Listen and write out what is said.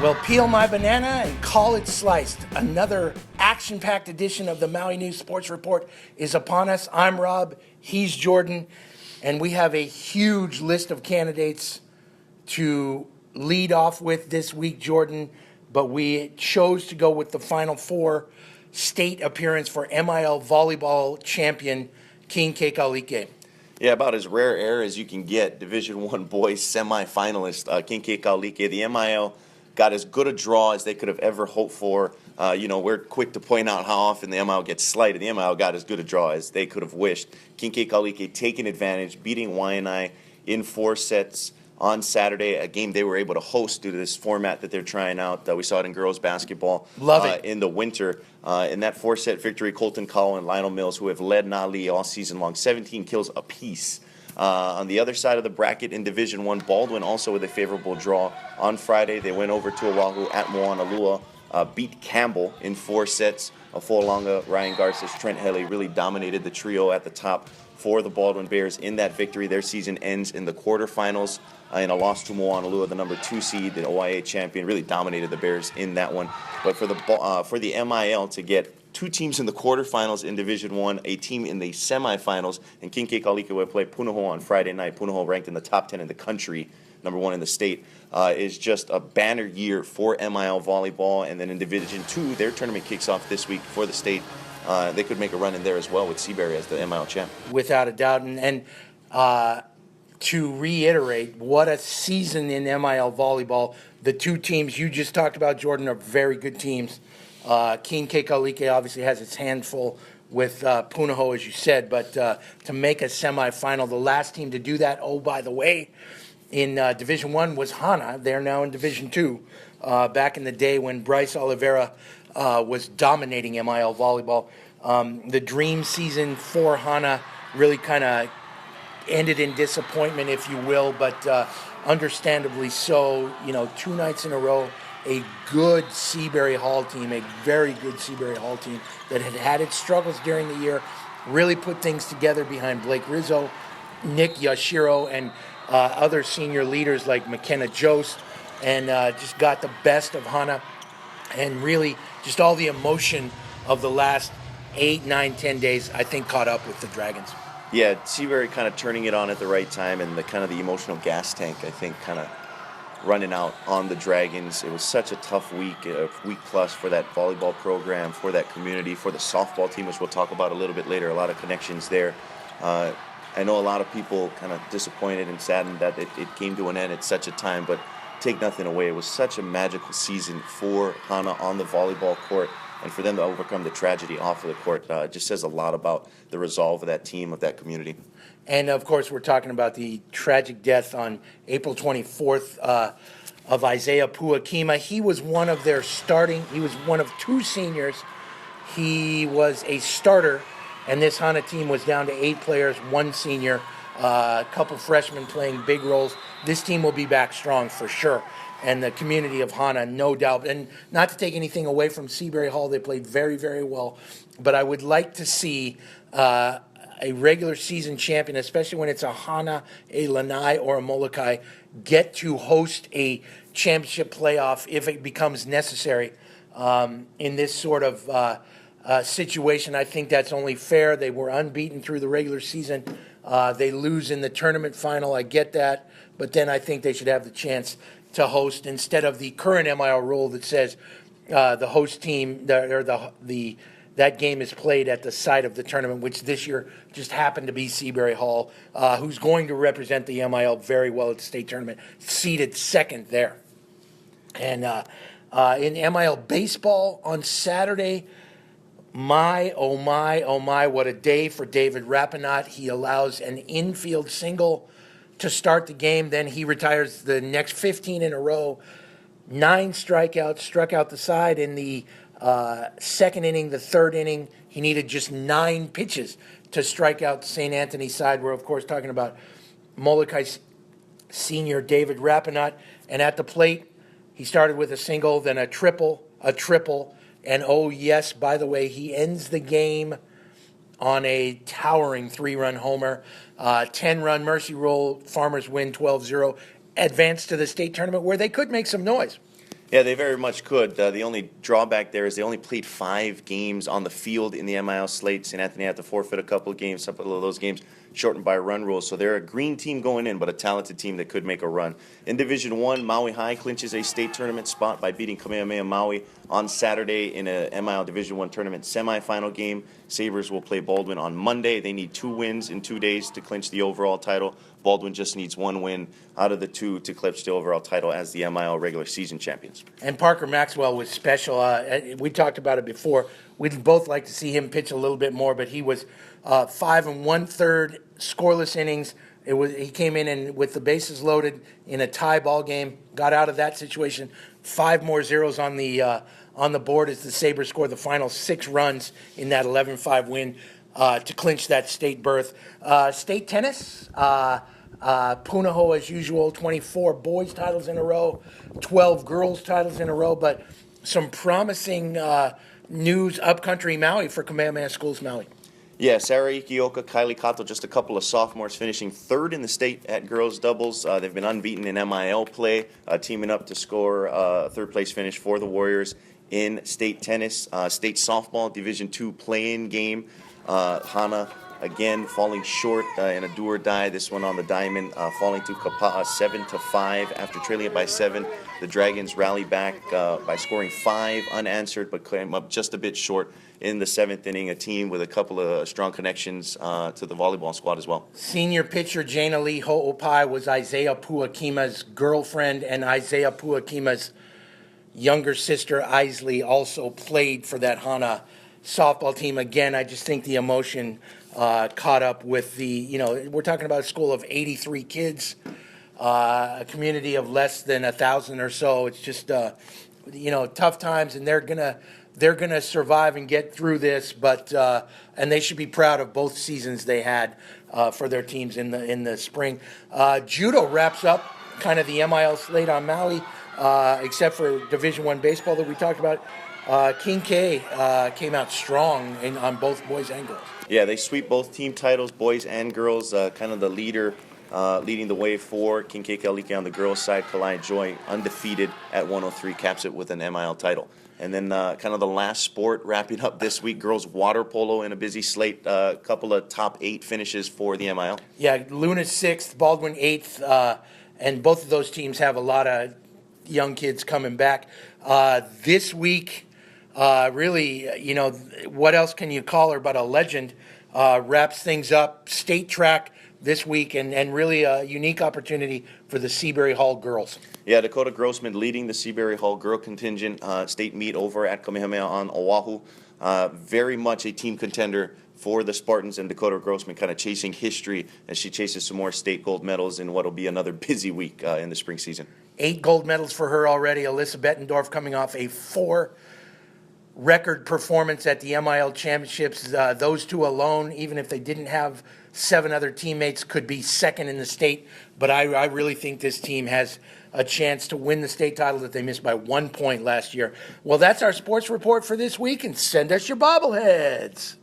Well, peel my banana and call it sliced. Another action-packed edition of the Maui News Sports Report is upon us. I'm Rob, he's Jordan, and we have a huge list of candidates to lead off with this week, Jordan, but we chose to go with the Final Four state appearance for MIL volleyball champion King Kekalike. Yeah, about as rare air as you can get. Division I boys semifinalist King Kekalike. The MIL got as good a draw as they could have ever hoped for. We're quick to point out how often the MIL gets slighted. The MIL got as good a draw as they could have wished. King Kekalike taking advantage, beating Waianae in 4 sets on Saturday, a game they were able to host due to this format that they're trying out. We saw it in girls basketball. Love it. In the winter. In that 4-set victory, Colton Cowell and Lionel Mills, who have led Nali all season long, 17 kills apiece. On the other side of the bracket in Division I, Baldwin also with a favorable draw. On Friday, they went over to Oahu at Moanalua, beat Campbell in 4 sets. Afolonga, Ryan Garces, Trent Helly really dominated the trio at the top for the Baldwin Bears in that victory. Their season ends in the quarterfinals in a loss to Moanalua, the number 2 seed, the OIA champion. Really dominated the Bears in that one. But for the MIL to get 2 teams in the quarterfinals in Division I, a team in the semifinals, and King Kekalike will play Punahou on Friday night. Punahou ranked in the top 10 in the country, number 1 in the state, is just a banner year for MIL volleyball. And then in Division II, their tournament kicks off this week for the state. They could make a run in there as well with Seabury as the MIL champ. Without a doubt. And to reiterate, what a season in MIL volleyball. The 2 teams you just talked about, Jordan, are very good teams. King Kekalike obviously has its handful with Punahou, as you said, but to make a semifinal, the last team to do that, oh, by the way, in Division I was Hana. They're now in Division II. Back in the day when Bryce Oliveira was dominating MIL volleyball. The dream season for Hana really kind of ended in disappointment, if you will, but understandably so. 2 nights in a row, a good Seabury Hall team, a very good Seabury Hall team that had had its struggles during the year, really put things together behind Blake Rizzo, Nick Yashiro, and other senior leaders like McKenna Jost, and just got the best of Hana, and really just all the emotion of the last 8, 9, 10 days, I think, caught up with the Dragons. Yeah, Seabury kind of turning it on at the right time, and the emotional gas tank, I think, kind of running out on the Dragons. It was such a tough week, a week plus for that volleyball program, for that community, for the softball team, which we'll talk about a little bit later. A lot of connections there. I know a lot of people kind of disappointed and saddened that it came to an end at such a time, but take nothing away. It was such a magical season for Hana on the volleyball court, and for them to overcome the tragedy off of the court just says a lot about the resolve of that team, of that community. And, of course, we're talking about the tragic death on April 24th of Isaiah Puakima. He was one of 2 seniors. He was a starter, and this Hana team was down to 8 players, 1 senior, a couple freshmen playing big roles. This team will be back strong for sure. And the community of Hana, no doubt. And not to take anything away from Seabury Hall, they played very, very well. But I would like to see a regular season champion, especially when it's a Hana, a Lanai, or a Molokai, get to host a championship playoff if it becomes necessary in this sort of situation. I think that's only fair. They were unbeaten through the regular season. They lose in the tournament final. I get that. But then I think they should have the chance to host instead of the current MIL rule that says the host team that game is played at the site of the tournament, which this year just happened to be Seabury Hall, who's going to represent the MIL very well at the state tournament, seated 2nd there. And in MIL baseball on Saturday, my, what a day for David Rapinot. He allows an infield single to start the game. Then he retires the next 15 in a row. 9 strikeouts, struck out the side in the 2nd inning, the 3rd inning. He needed just 9 pitches to strike out the St. Anthony side. We're, of course, talking about Molokai senior David Rapinot. And at the plate, he started with a single, then a triple, and oh, yes, by the way, he ends the game on a towering 3-run homer. 10-run mercy rule, Farmers win 12-0, advance to the state tournament where they could make some noise. Yeah, they very much could. The only drawback there is they only played 5 games on the field in the MIL slate. St. Anthony had to forfeit a couple of games, some of those games shortened by run rules. So they're a green team going in, but a talented team that could make a run. In Division 1, Maui High clinches a state tournament spot by beating Kamehameha Maui on Saturday in a MIL Division 1 tournament semifinal game. Sabres will play Baldwin on Monday. They need 2 wins in 2 days to clinch the overall title. Baldwin just needs 1 win out of the 2 to clinch the overall title as the MIL regular season champions. And Parker Maxwell was special. We talked about it before. We'd both like to see him pitch a little bit more, but he was 5 1/3 scoreless innings. He came in and with the bases loaded in a tie ball game, got out of that situation. 5 more zeros on the board as the Sabres scored the final 6 runs in that 11-5 win to clinch that state berth. State tennis. Punahou, as usual, 24 boys titles in a row, 12 girls titles in a row, but some promising news upcountry Maui for Kamehameha Schools Maui. Yeah, Sarah Ikioka, Kylie Kato, just a couple of sophomores finishing 3rd in the state at girls doubles. They've been unbeaten in MIL play, teaming up to score a 3rd place finish for the Warriors in state tennis. State softball Division II play-in game. Hana again falling short in a do or die. This one on the diamond, falling to Kapa'a 7-5 after trailing it by 7. The Dragons rally back by scoring 5 unanswered, but came up just a bit short in the 7th inning. A team with a couple of strong connections to the volleyball squad as well. Senior pitcher Jana Lee Ho'opai was Isaiah Puakima's girlfriend, and Isaiah Puakima's younger sister Isley also played for that Hana softball team. Again, I just think the emotion caught up with we're talking about a school of 83 kids, a community of less than 1,000 or so. It's just tough times, and they're gonna survive and get through this. But and they should be proud of both seasons they had for their teams in the spring. Judo wraps up kind of the MIL slate on Maui, except for Division I baseball that we talked about. King K came out strong on both boys and girls. Yeah, they sweep both team titles, boys and girls. Kind of the leader, leading the way for King K Kalike on the girls' side. Kalai Joy, undefeated at 103, caps it with an MIL title. And then kind of the last sport wrapping up this week, girls water polo in a busy slate. A couple of top 8 finishes for the MIL. Yeah, Luna 6th, Baldwin 8th, and both of those teams have a lot of young kids coming back. This week, really, what else can you call her but a legend? Wraps things up. State track this week, and really a unique opportunity for the Seabury Hall girls. Yeah, Dakota Grossman leading the Seabury Hall girl contingent state meet over at Kamehameha on Oahu. Very much a team contender for the Spartans, and Dakota Grossman kind of chasing history as she chases some more state gold medals in what will be another busy week in the spring season. 8 gold medals for her already. Alyssa Bettendorf coming off a 4 record performance at the MIL championships. Those 2 alone, even if they didn't have 7 other teammates, could be 2nd in the state. But I really think this team has a chance to win the state title that they missed by 1 point last year. Well, that's our sports report for this week, and send us your bobbleheads.